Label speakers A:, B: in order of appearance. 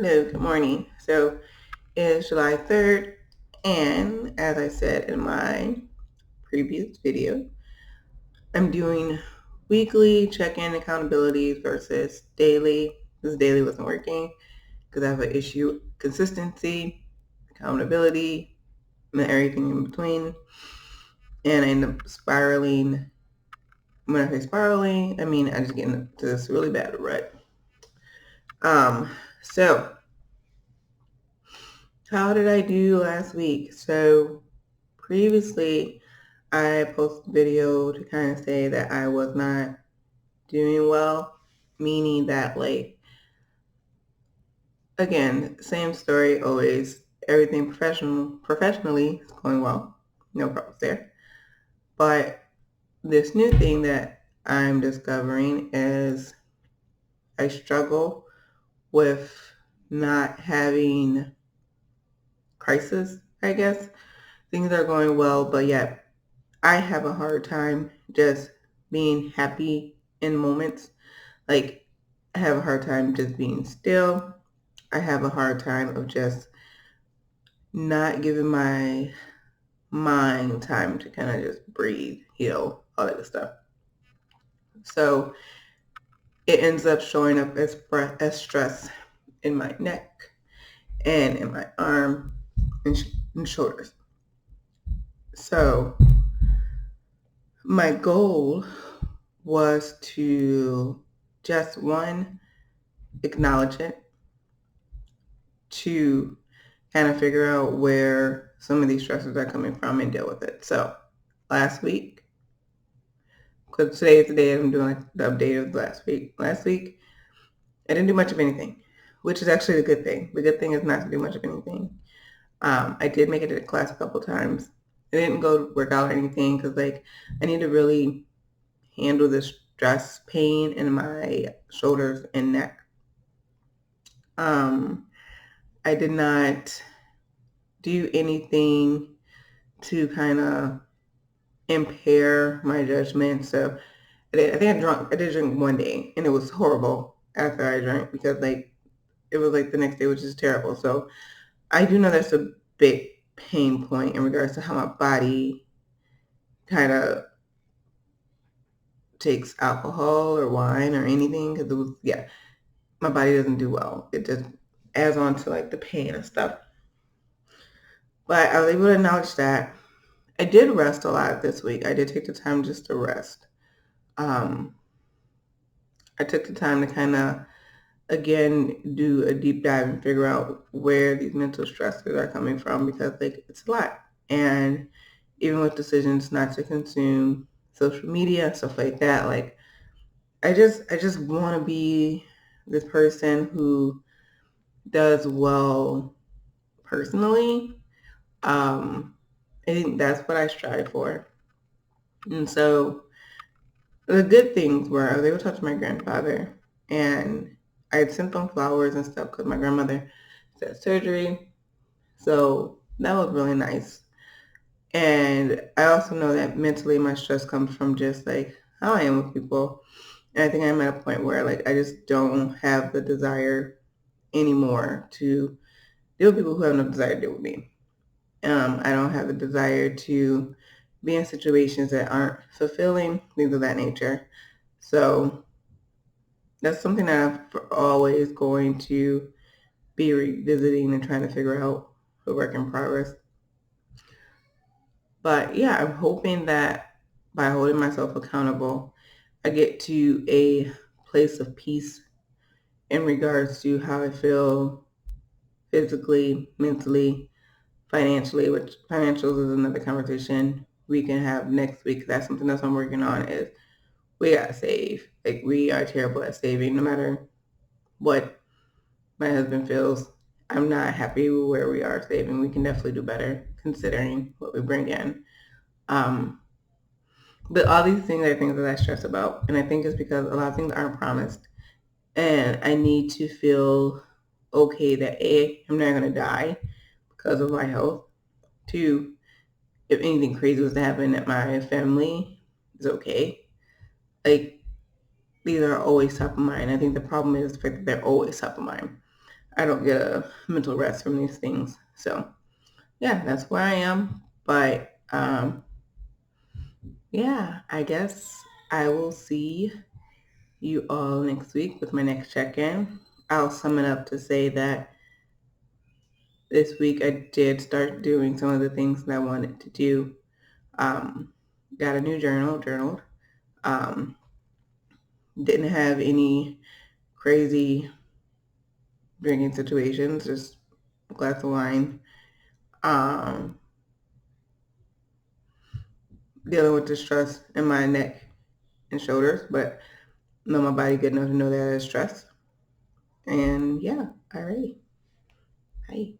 A: Hello, good morning. So it's July 3rd, and as I said in my previous video, I'm doing weekly check-in accountabilities versus daily. This daily wasn't working because I have an issue consistency, accountability, and everything in between. And I end up spiraling. When I say spiraling, I mean I just get into this really bad rut. Um, so how did I do last week? So previously, I posted a video to kind of say that I was not doing well, meaning that, like, again, same story always. Everything professionally is going well, no problems there. But this new thing that I'm discovering is I struggle with not having crisis, I guess. Things are going well, but yet I have a hard time just being happy in moments. Like, I have a hard time just being still. I have a hard time of just not giving my mind time to kind of just breathe, heal, all that good stuff. So it ends up showing up as stress in my neck and in my arm and shoulders. So my goal was to just one, acknowledge it, two, kind of figure out where some of these stressors are coming from and deal with it. So last week, because today is the day I'm doing like the update of last week. Last week, I didn't do much of anything, which is actually a good thing. The good thing is not to do much of anything. I did make it to class a couple times. I didn't go work out or anything because like I need to really handle the stress pain in my shoulders and neck. Um, I did not do anything to kind of impair my judgment. So I think I did drink one day and it was horrible after I drank because like it was like the next day was just terrible. So I do know that's a big pain point in regards to how my body kind of takes alcohol or wine or anything because it was, yeah, my body doesn't do well. It just adds on to like the pain and stuff. But I was able to acknowledge that. I did rest a lot this week. I did take the time just to rest. Um, I took the time to kind of, again, do a deep dive and figure out where these mental stresses are coming from because like it's a lot. And even with decisions not to consume social media, stuff like that, like I just want to be this person who does well personally. I think that's what I strive for. And so the good things were I was able to talk to my grandfather and I had sent them flowers and stuff because my grandmother had surgery. So that was really nice. And I also know that mentally my stress comes from just like how I am with people. And I think I'm at a point where like I just don't have the desire anymore to deal with people who have no desire to deal with me. I don't have the desire to be in situations that aren't fulfilling, things of that nature. So that's something that I'm always going to be revisiting and trying to figure out the work in progress. But yeah, I'm hoping that by holding myself accountable, I get to a place of peace in regards to how I feel physically, mentally, financially, which financials is another conversation we can have next week. That's something else I'm working on is we gotta save. Like we are terrible at saving no matter what my husband feels. I'm not happy with where we are saving. We can definitely do better considering what we bring in. Um, but all these things are things that I stress about. And I think it's because a lot of things aren't promised. And I need to feel okay that A, I'm not going to die because of my health. Two, if anything crazy was to happen, that my family is okay. Like, these are always top of mind. I think the problem is the fact that they're always top of mind. I don't get a mental rest from these things. So yeah, that's where I am. But yeah, I guess I will see you all next week with my next check-in. I'll sum it up to say that this week I did start doing some of the things that I wanted to do. Um, got a new journaled. Um, didn't have any crazy drinking situations, just a glass of wine. Um, dealing with the stress in my neck and shoulders, but know my body good enough to know that it's stress. And yeah, alrighty. Bye.